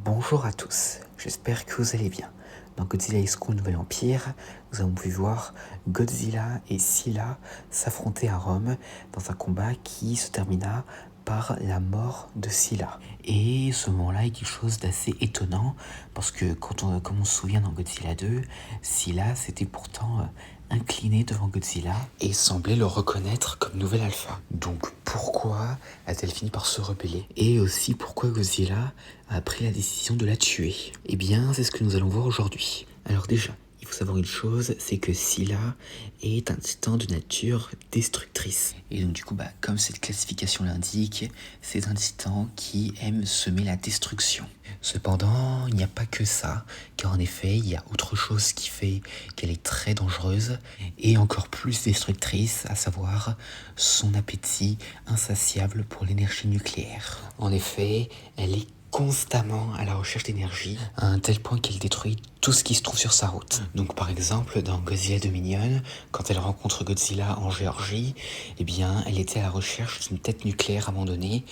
Bonjour à tous, j'espère que vous allez bien. Dans Godzilla High School Nouvel Empire, nous avons pu voir Godzilla et Scylla s'affronter à Rome dans un combat qui se termina par la mort de Scylla. Et ce moment-là est quelque chose d'assez étonnant parce que comme on se souvient dans Godzilla 2, Scylla s'était pourtant incliné devant Godzilla et semblait le reconnaître comme nouvel alpha. Donc pourquoi a-t-elle fini par se rebeller? Et aussi pourquoi Godzilla a pris la décision de la tuer? Eh bien, c'est ce que nous allons voir aujourd'hui. Alors déjà, il faut savoir une chose, c'est que Scylla est un titan de nature destructrice. Et donc du coup, comme cette classification l'indique, c'est un titan qui aime semer la destruction. Cependant, il n'y a pas que ça, car en effet, il y a autre chose qui fait qu'elle est très dangereuse et encore plus destructrice, à savoir son appétit insatiable pour l'énergie nucléaire. En effet, elle est constamment à la recherche d'énergie, à un tel point qu'elle détruit tout ce qui se trouve sur sa route. Donc par exemple, dans Godzilla Dominion, quand elle rencontre Godzilla en Géorgie, eh bien, elle était à la recherche d'une tête nucléaire abandonnée,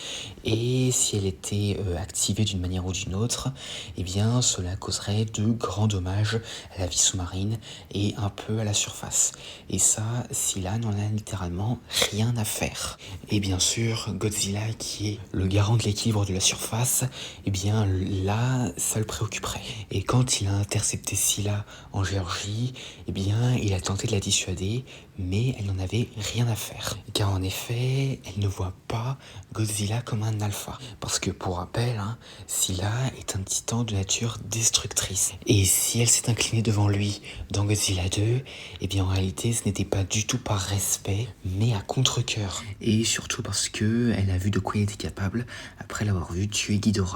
et si elle était activée d'une manière ou d'une autre, eh bien, cela causerait de grands dommages à la vie sous-marine et un peu à la surface. Et ça, Scylla n'en a littéralement rien à faire. Et bien sûr, Godzilla, qui est le garant de l'équilibre de la surface, eh bien là, ça le préoccuperait. Et quand il a intercepté Scylla en Géorgie, eh bien il a tenté de la dissuader, mais elle n'en avait rien à faire. Car en effet, elle ne voit pas Godzilla comme un alpha. Parce que pour rappel, Scylla est un titan de nature destructrice. Et si elle s'est inclinée devant lui dans Godzilla 2, eh bien en réalité ce n'était pas du tout par respect, mais à contre-cœur. Et surtout parce que elle a vu de quoi il était capable après l'avoir vu tuer Ghidorah.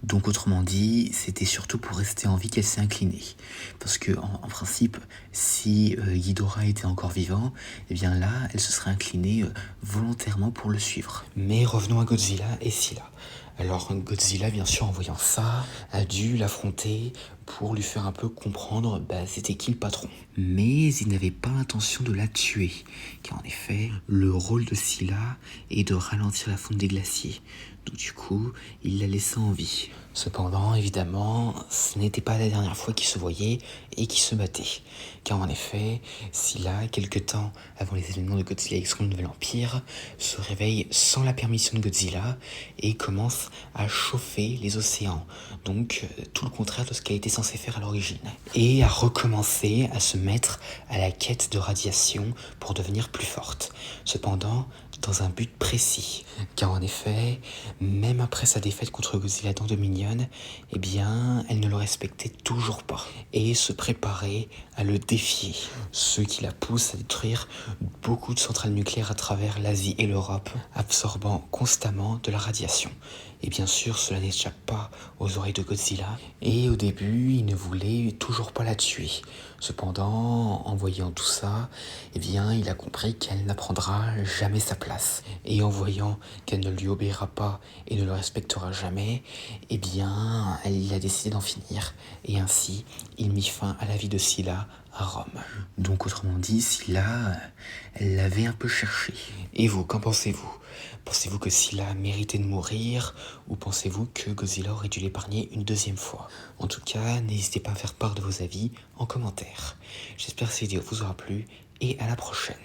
Donc autrement dit, c'était surtout pour rester en vie qu'elle s'est inclinée. Parce que en principe, si Ghidorah était encore vivant, eh bien là, elle se serait inclinée volontairement pour le suivre. Mais revenons à Godzilla et Scylla. Alors Godzilla, bien sûr, en voyant ça, a dû l'affronter pour lui faire un peu comprendre c'était qui le patron. Mais il n'avait pas l'intention de la tuer, car en effet, le rôle de Scylla est de ralentir la fonte des glaciers. Donc du coup, il la laissa en vie. Cependant, évidemment, ce n'était pas la dernière fois qu'ils se voyaient et qu'ils se battaient. Car en effet, Scylla, quelque temps avant les événements de Godzilla X contre le Nouvel Empire, se réveille sans la permission de Godzilla et commence à chauffer les océans. Donc tout le contraire de ce qu'elle était censée faire à l'origine. Et à recommencer à se mettre à la quête de radiation pour devenir plus forte. Cependant, dans un but précis. Car en effet, même après sa défaite contre Godzilla dans Dominion, eh bien, elle ne le respectait toujours pas et se préparait à le défier. Ce qui la pousse à détruire beaucoup de centrales nucléaires à travers l'Asie et l'Europe, absorbant constamment de la radiation. Et bien sûr, cela n'échappe pas aux oreilles de Godzilla, et au début, il ne voulait toujours pas la tuer. Cependant, en voyant tout ça, eh bien, il a compris qu'elle n'apprendra jamais sa place. Et en voyant qu'elle ne lui obéira pas et ne le respectera jamais, eh bien, il a décidé d'en finir. Et ainsi, il mit fin à la vie de Scylla à Rome. Donc, autrement dit, Scylla, elle l'avait un peu cherché. Et vous, qu'en pensez-vous? Pensez-vous que Scylla méritait de mourir, ou pensez-vous que Godzilla aurait dû l'épargner une deuxième fois? En tout cas, n'hésitez pas à faire part de vos avis en commentaire. J'espère que cette vidéo vous aura plu, et à la prochaine.